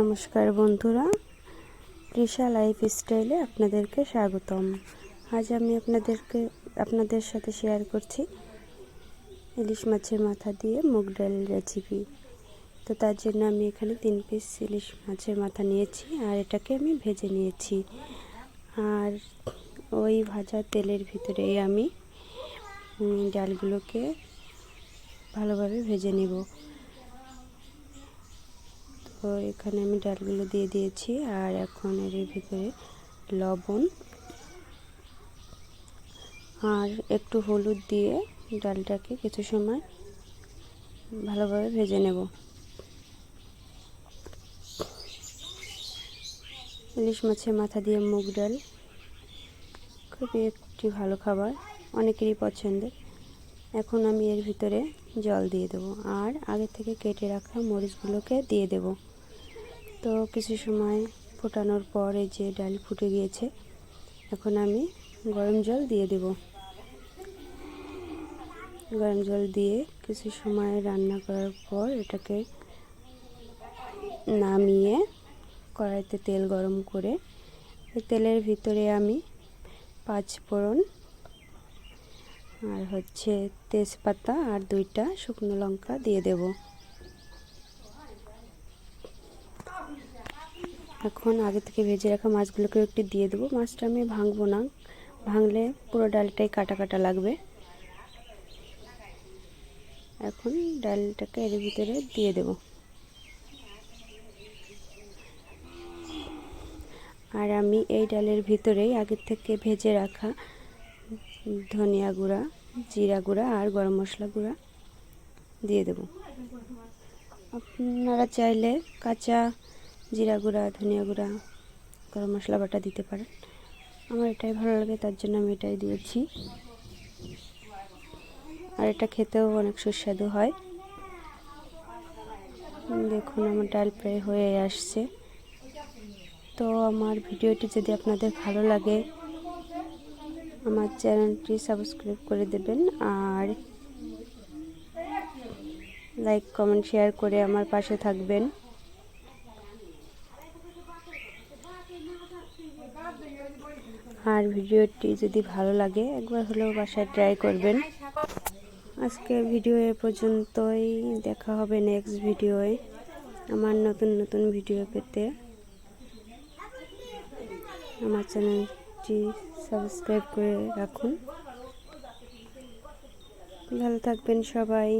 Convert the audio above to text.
নমস্কার বন্ধুরা, তৃষা লাইফস্টাইলে আপনাদেরকে স্বাগতম। আজ আমি আপনাদের সাথে শেয়ার করছি ইলিশ মাছের মাথা দিয়ে মুগ ডাল রেসিপি। তো তার জন্য আমি এখানে 3 পিস ইলিশ মাছের মাথা নিয়েছি আর এটাকে আমি ভেজে নিয়েছি। আর ওই ভাজা তেলের ভিতরেই আমি ডালগুলোকে ভালোভাবে ভেজে নেব। তো এখানে আমি ডালগুলো দিয়ে দিয়েছি আর এখন এর ভিতরে লবণ আর একটু হলুদ দিয়ে ডালটাকে কিছু সময় ভালোভাবে ভেজে নেব। ইলিশ মাছের মাথা দিয়ে মুগ ডাল খুবই একটি ভালো খাবার, অনেকেরই পছন্দের। এখন আমি এর ভিতরে জল দিয়ে দেব আর আগে থেকে কেটে রাখা মরিচগুলোকে দিয়ে দেব। তো কিছু সময় ফোটানোর পর এই যে ডাল ফুটে গিয়েছে, এখন আমি গরম জল দিয়ে দেব। গরম জল দিয়ে কিছু সময় রান্না করার পর এটাকে নামিয়ে কড়াইতে তেল গরম করে এই তেলের ভিতরে আমি 5 ফোড়ন আর তেজপাতা আর 2টা শুকনো লঙ্কা দিয়ে দেব। এখন আগে থেকে ভেজে রাখা মাছগুলোকে একটু দিয়ে দেবো। মাছটা আমি ভাঙবো না, ভাঙলে পুরো ডালটাই কাটা কাটা লাগবে। এখন ডালটাকে এর ভিতরে দিয়ে দেব আর আমি এই ডালের ভিতরেই আগে থেকে ভেজে রাখা ধনিয়া গুঁড়া, জিরা গুঁড়া আর গরম মশলা গুঁড়া দিয়ে দেব। আপনারা চাইলে কাঁচা জিরা গুঁড়া, ধনিয়া গুঁড়া, গরম মশলা বাটা দিতে পারেন। আমার এটাই ভালো লাগে, তার জন্য আমি এটাই দিয়েছি। আর এটা খেতেও অনেক সুস্বাদু হয়। দেখুন আমার ডাল প্রায় হয়ে আসছে। তো আমার ভিডিওটি যদি আপনাদের ভালো লাগে আমার চ্যানেলটি সাবস্ক্রাইব করে দেবেন আর লাইক, কমেন্ট, শেয়ার করে আমার পাশে থাকবেন। আর ভিডিওটি যদি ভালো লাগে একবার হলেও বাসায় ট্রাই করবেন। আজকের ভিডিও এ পর্যন্তই, দেখা হবে নেক্সট ভিডিওয়ে। আমার নতুন নতুন ভিডিও পেতে আমার চ্যানেলটি সাবস্ক্রাইব করে রাখুন। ভালো থাকবেন সবাই।